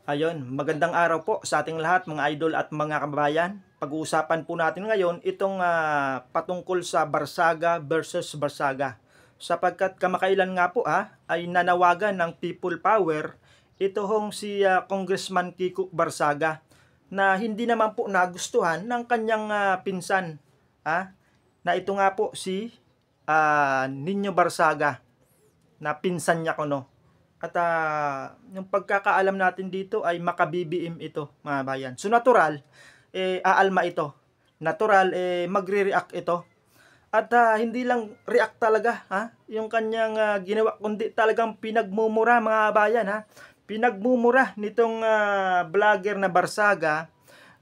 Ayun, magandang araw po sa ating lahat mga idol at mga kababayan. Pag-uusapan po natin ngayon itong patungkol sa Barsaga versus Barsaga. Sapagkat kamakailan nga po ay nanawagan ng People Power ito hong si Congressman Kiko Barsaga na hindi naman po nagustuhan ng kanyang pinsan na ito nga po si Nino Barsaga na pinsan niya kuno. At yung pagkakaalam natin dito ay maka-BBM ito, mga bayan. So natural, aalma ito. Natural, magre-react ito. At hindi lang react talaga, yung kanyang ginawa, kundi talagang pinagmumura, mga bayan, pinagmumura nitong vlogger na Barsaga,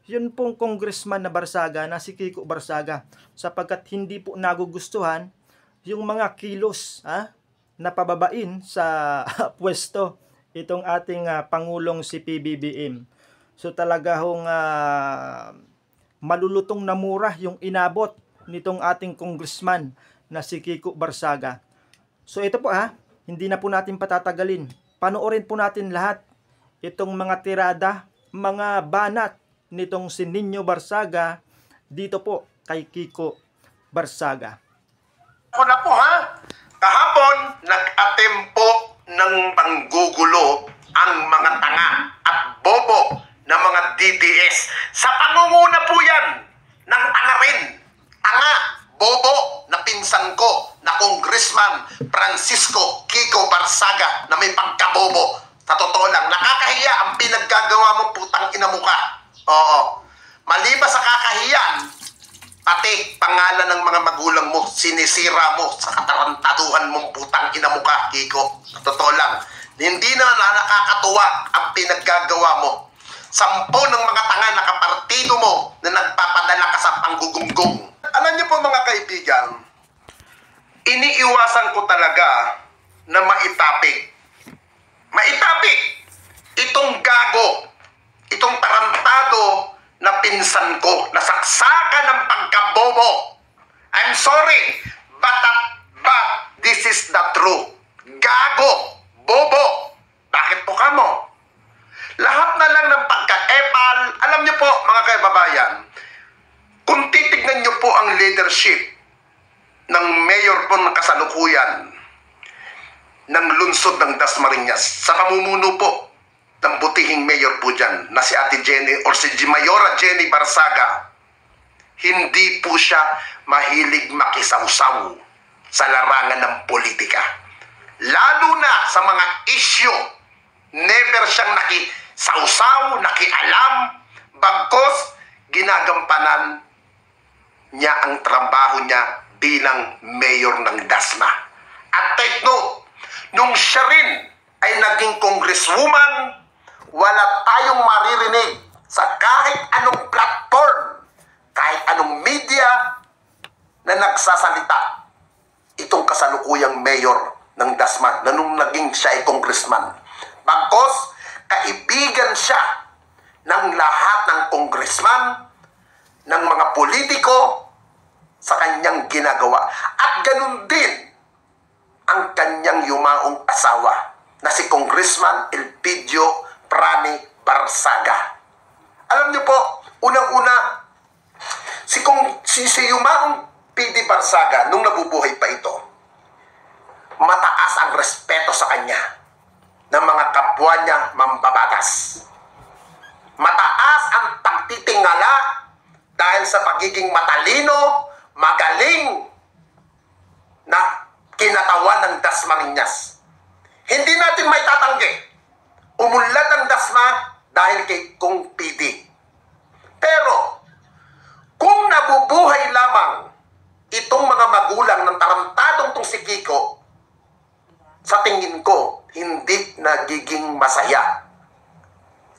yun pong congressman na Barsaga, na si Kiko Barsaga, sapagkat hindi po nagugustuhan yung mga kilos, na pababain sa pwesto itong ating Pangulong si PBBM. So talaga hong malulutong na mura yung inabot nitong ating congressman na si Kiko Barsaga. So ito po hindi na po natin patatagalin. Panoorin po natin lahat itong mga tirada, mga banat nitong si Nino Barsaga dito po kay Kiko Barsaga. Ako na po kahapon nag-attempt po ng panggugulo ang mga tanga at bobo na mga DDS. Sa pangunguna po yan ng tanga rin. Tanga, bobo na pinsan ko na Congressman Francisco Kiko Barsaga na may pagkabobo. Sa totoo lang, nakakahiya ang pinaggagawa mong putang ina mo ka. Oo. Maliba sa kakahiyan, pati pangalan ng mga magulang mo, sinisira mo sa katarantaduhan mong putang ina mo ka, Kiko. Totoo lang, hindi na nakakatuwa ang pinaggagawa mo. 10 ng mga tanga na kapartido mo na nagpapadala ka sa panggugunggong. Alam niyo po mga kaibigan, iniiwasan ko talaga na maitapik. Maitapik itong gago, itong tarantado na pinsan ko, na saksakan ng pagkabobo. I'm sorry, but this is the truth. Gago, bobo. Bakit po kamo? Lahat na lang ng pagka-epal. Alam niyo po, mga kaibabayan, kung titignan niyo po ang leadership ng mayor po ng kasalukuyan ng lungsod ng Dasmariñas, sa pamumuno po ng butihing mayor po dyan, na si Ate Jenny or si Mayora Jenny Barsaga, hindi po siya mahilig makisawsaw sa larangan ng politika. Lalo na sa mga issue, never siyang nakisawsaw, nakialam, bagkos ginagampanan niya ang trabaho niya bilang mayor ng Dasma. At take note, nung siya rin ay naging congresswoman, wala tayong maririnig sa kahit anong platform, kahit anong media na nagsasalita itong kasalukuyang mayor ng Dasma na nung naging siya ay congressman. Bagkos, kaibigan siya ng lahat ng congressman, ng mga politiko sa kanyang ginagawa. At ganun din ang kanyang yumaong asawa na si Congressman Elpidio Prani Barsaga. Alam niyo po, unang-una, si yumaong PD Barsaga, nung nabubuhay pa ito, mataas ang respeto sa kanya ng mga kapwa niya mambabatas. Mataas ang pagtitingala dahil sa pagiging matalino, magaling na kinatawan ng Dasmariñas. Hindi natin may tatanggi. Umunlad ang Dasma dahil kay Kung PD. Pero, kung nabubuhay lamang itong mga magulang ng tarantadong tong si Kiko, sa tingin ko, hindi nagiging masaya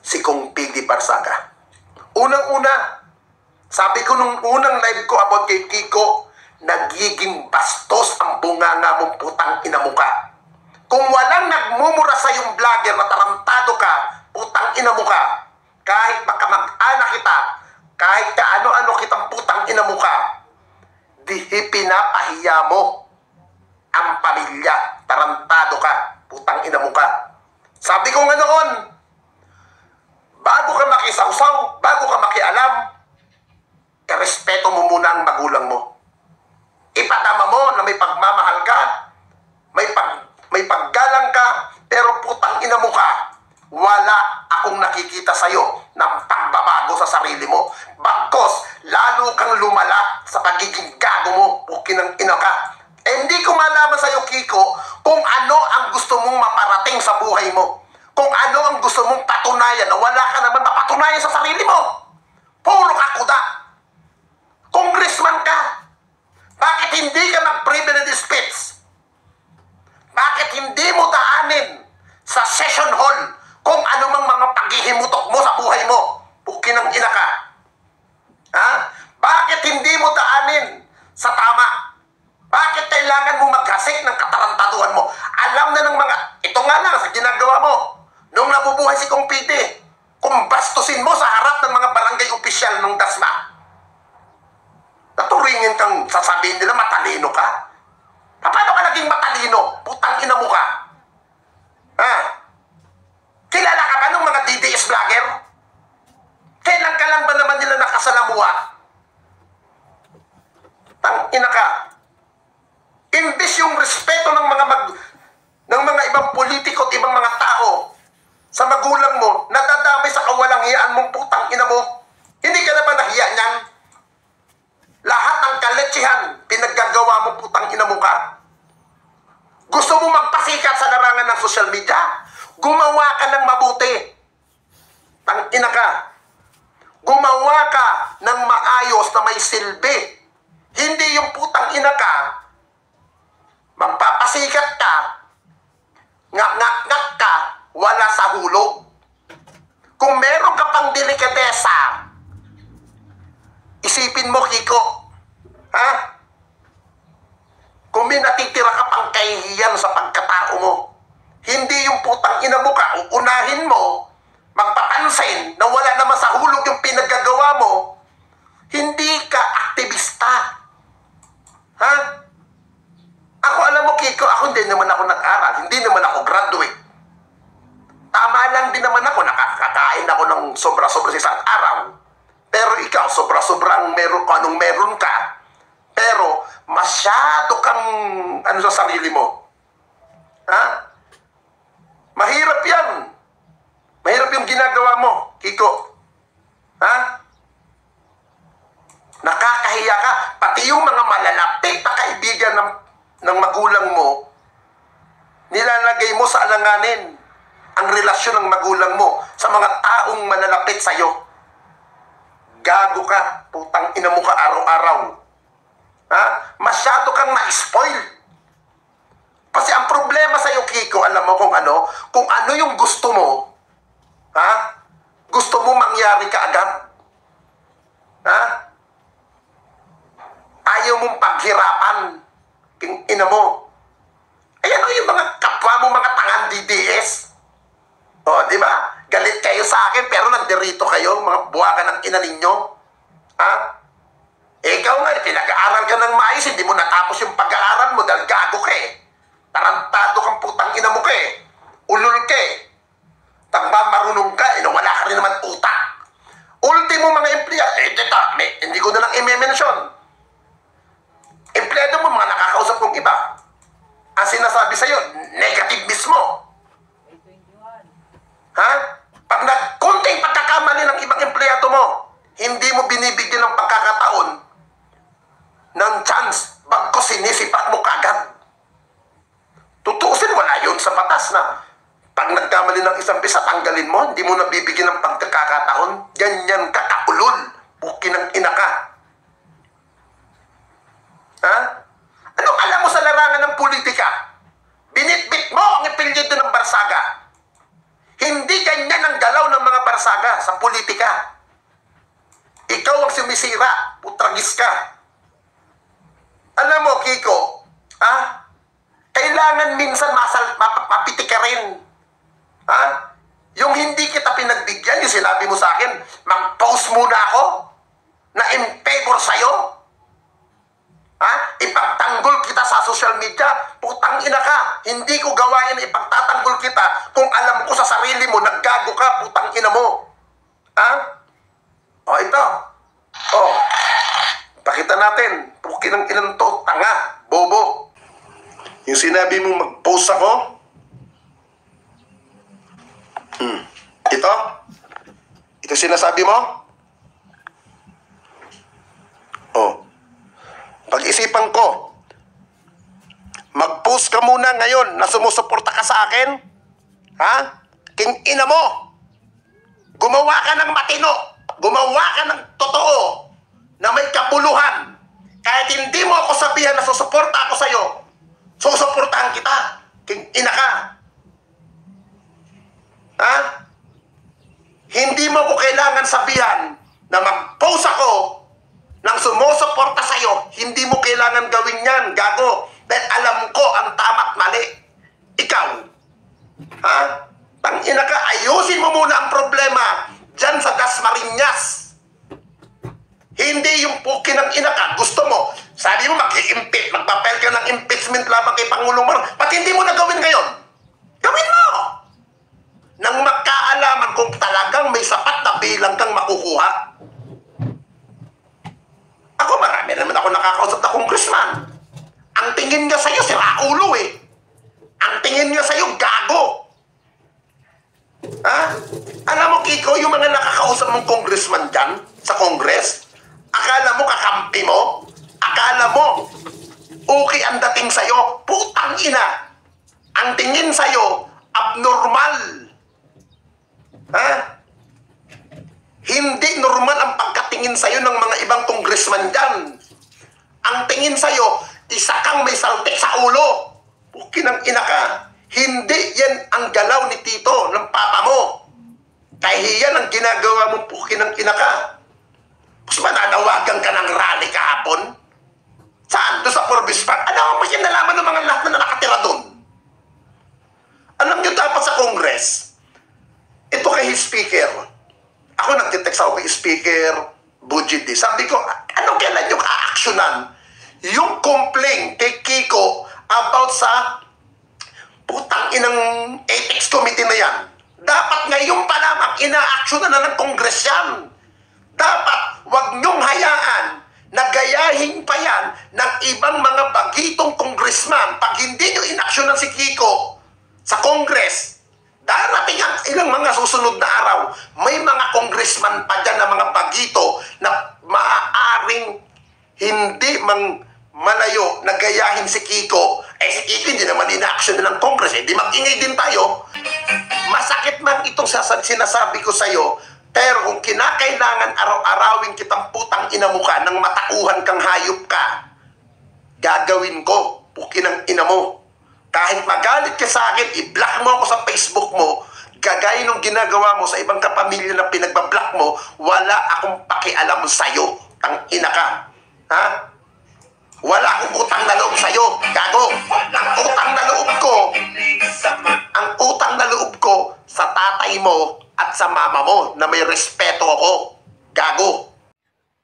si Kung PD Barsaga. Unang-una, sabi ko nung unang live ko about kay Kiko, nagiging bastos ang bunganga mong putang ina mo ka. Kung walang nagmumura sa yung vlogger na tarantado ka, putang ina mo ka, kahit baka mag-anak kita, kahit ano-ano kitang putang ina mo ka, di pinapahiya mo ang pamilya, tarantado ka, putang ina mo ka. Sabi ko nga noon, nakikita sa'yo ng pagbabago sa sarili mo. Bagkos, lalo kang lumala sa pagiging gago mo. Pukinang ina ka. Hindi ko malaman sa'yo, Kiko, kung ano ang gusto mong maparating sa buhay mo. Kung ano ang gusto mong patunayan na wala ka naman mapatunayan sa sarili mo. Puro ka kuda. Congressman ka. Bakit hindi ka mag-privilege speech? Bakit hindi mo daanin sa session hall kung ano mang mga paghihimutok mo sa buhay mo? Pukinang ina ka. Ha? Bakit hindi mo daanin sa tama? Bakit kailangan mo maghasik ng katarantaduhan mo? Alam na ng mga, ito nga lang sa ginagawa mo. Nung nabubuhay si Kong Piti, kung bastusin mo sa harap ng mga barangay opisyal ng Dasma, naturingin kang sasabihin nila matalino ka? Paano ka naging matalino? Putang ina mo ka. Ha? Kilala ka ba ng mga DDS vlogger? Kailan ka lang ba naman nila nakasalamuha? Tang ina ka. Imbis yung respeto ng mga ibang politiko at ibang mga tao sa magulang mo, nadadamay sa kawalang hiyaan mong putang ina mo. Hindi ka na ba nahiya niyan? Lahat ng kaletsihan, pinaggagawa mo putang ina mo ka. Gusto mo magpasikat sa larangan ng social media? Gumawa ka ng mabuti. Tang ina ka. Gumawa ka ng maayos na may silbi. Hindi yung putang ina ka, magpapasikat ka, ngak-ngak-ngak ka, wala sa hulog. Kung meron ka pang delikatesa, isipin mo, Kiko, ha? Kung may natitira ka pang kahihiyan sa pagkatao mo, hindi yung putang ina mo ka, uunahin mo, magpapansin na wala naman sa hulog yung pinaggagawa mo, hindi ka aktivista. Ha? Ako, alam mo, Kiko, ako hindi naman ako nag-aral, hindi naman ako graduate. Tama lang din naman ako, nakakakain ako ng sobra-sobra sa isang araw. Pero ikaw, sobra-sobrang anong meron ka, pero masyado kang sa sarili mo. Ha? Mahirap yan. Mahirap yung ginagawa mo, Kiko. Ha? Nakakahiya ka. Pati yung mga malalapit na kaibigan ng magulang mo, nilalagay mo sa alanganin ang relasyon ng magulang mo sa mga taong malalapit sa'yo. Gago ka, putang ina mo ka araw-araw. Ha? Masyado kang ma-spoil. Kasi ang problema sa'yo, Kiko, alam mo kung ano yung gusto mo, ha? Gusto mo mangyari ka agad. Ha? Ayaw mong paghirapan. Ina mo. Ayan o yung mga kapwa mo, mga tangang DDS. O, di ba? Galit kayo sa akin, pero nandirito kayo, mga buwakan ng ina ninyo. Ha? Ikaw nga, pinag-aaral ka ng maayos, hindi mo natapos yung pag-aaral mo dahil gago ka eh. Tarantado kang putang ina mo ka eh. Ulul ka eh. Marunong ka, wala ka rin naman utak. Ultimo mga empleyado, hindi ko na lang i-mention. Empleyado mo, mga nakakausap kong iba. Ang sinasabi sa'yo, negative mismo. Ha? Pag nagkunting pagkakamali ng ibang empleyado mo, hindi mo binibigyan ng pagkakataon ng chance, bagko sinisipak mo kagad. Tutuusin, wala yun sa batas na pag nagkamali ng isang pisa, tanggalin mo, hindi mo nabibigyan ng pagkakataon. Ganyan ka kaulol. Buki ng ina ka. Ha? Anong alam mo sa larangan ng politika? Binitbit mo ang ipilyido ng Barsaga. Hindi ganyan ang galaw ng mga Barsaga sa politika. Ikaw ang sumisira, putragis ka. Alam mo, Kiko, kailangan minsan mapitik ka rin. Ha? Yung hindi kita pinagbigyan, yung sinabi mo sa akin, mag-post muna ako na in favor sa'yo. Ha? Ipagtanggol kita sa social media, putang ina ka. Hindi ko gawain ipagtatanggol kita kung alam ko sa sarili mo, naggago ka, putang ina mo. Ha? O, ito. O, pakita natin. Pukin ng ilan to, tanga, bobo. Yung sinabi mo mag-post ako, ito, Yung sinasabi mo? Oh. Pag-isipan ko, mag-post ka muna ngayon na sumusuporta ka sa akin. Ha? King ina mo. Gumawa ka ng matino. Gumawa ka ng totoo na may kapuluhan. Kahit hindi mo ako sabihan na susuporta ako sa'yo, susuportahan kita. King ina ka. Ha? Hindi mo ko kailangan sabihan na mag-post ako ng sumusuporta sa'yo. Hindi mo kailangan gawin yan, gago. Dahil alam ko ang tama't mali. Ikaw. Ha? Tangina ka, ayusin mo muna ang problema dyan sa Dasmariñas. Hindi yung pukin ng ina ka. Gusto mo, sabi mo mag-i-impeach, magpapel ka ng impeachment lamang kay Pangulong Marcos. Ba't hindi mo na gawin ngayon? Gawin mo! Nang magkaalaman kung talagang may sapat na bilang kang makukuha. Ako, marami naman ako nakakausap na congressman. Ang tingin niya sa'yo, siraulo eh. Ang tingin niya sa'yo, gago. Ha? Alam mo, Kiko, yung mga nakakausap mong congressman dyan sa Congress, akala mo kakampi mo? Akala mo okay ang dating sa'yo? Putang ina! Ang tingin sa'yo, abnormal. Ha? Hindi normal ang pagkatingin sa'yo ng mga ibang congressman dyan. Ang tingin sa'yo, isa kang may saltik sa ulo. Pukin ang ina ka. Hindi yan ang galaw ni Tito, ng papa mo. Kahiyan ang ginagawa mong pukin ang ina ka. Mas mananawagan ka ng rally kahapon? Saan? Doon sa Forbes Park? Alam mo yan, nalaman ng mga lahat na nakatira doon. Alam nyo dapat sa Congress, ito kay Speaker. Ako nagtitext ako kay Speaker Budget. Sabi ko, ano kailan yung a-actionan? Yung complaint kay Kiko about sa putang inang ethics committee na yan. Dapat ngayon pa lamang ina-actionan na ng Congress yan. Dapat wag nyong hayaan na gayahin pa yan ng ibang mga bagitong congressman. Pag hindi nyo inaksyonan si Kiko sa Congress, darating ang ilang mga susunod na araw, may mga congressman pa dyan na mga bagito na maaaring hindi malayo na gayahin si Kiko. Si Kiko hindi naman ina-action ng Congress. Di mag-ingay din tayo. Masakit man itong sinasabi ko sa'yo, pero kung kinakailangan araw-arawin kitang putang ina mo ka nang matauhan kang hayop ka, gagawin ko, pukin ang ina mo. Kahit magalit ka sa akin, i-block mo ako sa Facebook mo, gagaya nung ginagawa mo sa ibang kapamilya na pinagbablock mo, wala akong pakialam sa'yo. Tang ina ka. Ha? Wala akong utang na loob sa'yo. Gago. Ang utang na loob ko sa tatay mo at sa mama mo na may respeto ako. Gago.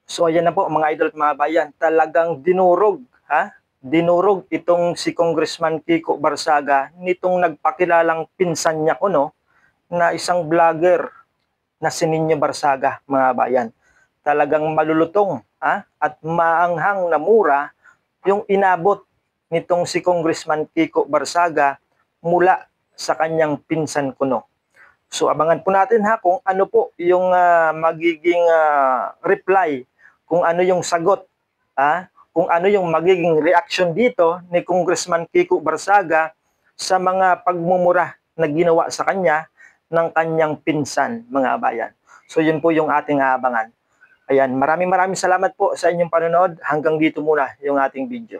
So ayan na po mga idol at mga bayan, talagang dinurog, ha? Dinurog itong si Congressman Kiko Barsaga nitong nagpakilalang pinsan niya ko, no, na isang vlogger na si Nino Barsaga, mga bayan. Talagang malulutong, ha? At maanghang na mura yung inabot nitong si Congressman Kiko Barsaga mula sa kanyang pinsan ko, no. So abangan po natin ha kung ano po yung magiging reply, kung ano yung sagot, kung ano yung magiging reaction dito ni Congressman Kiko Barsaga sa mga pagmumura na ginawa sa kanya ng kanyang pinsan, mga bayan. So yun po yung ating aabangan. Ayan, maraming salamat po sa inyong panonood. Hanggang dito muna yung ating video.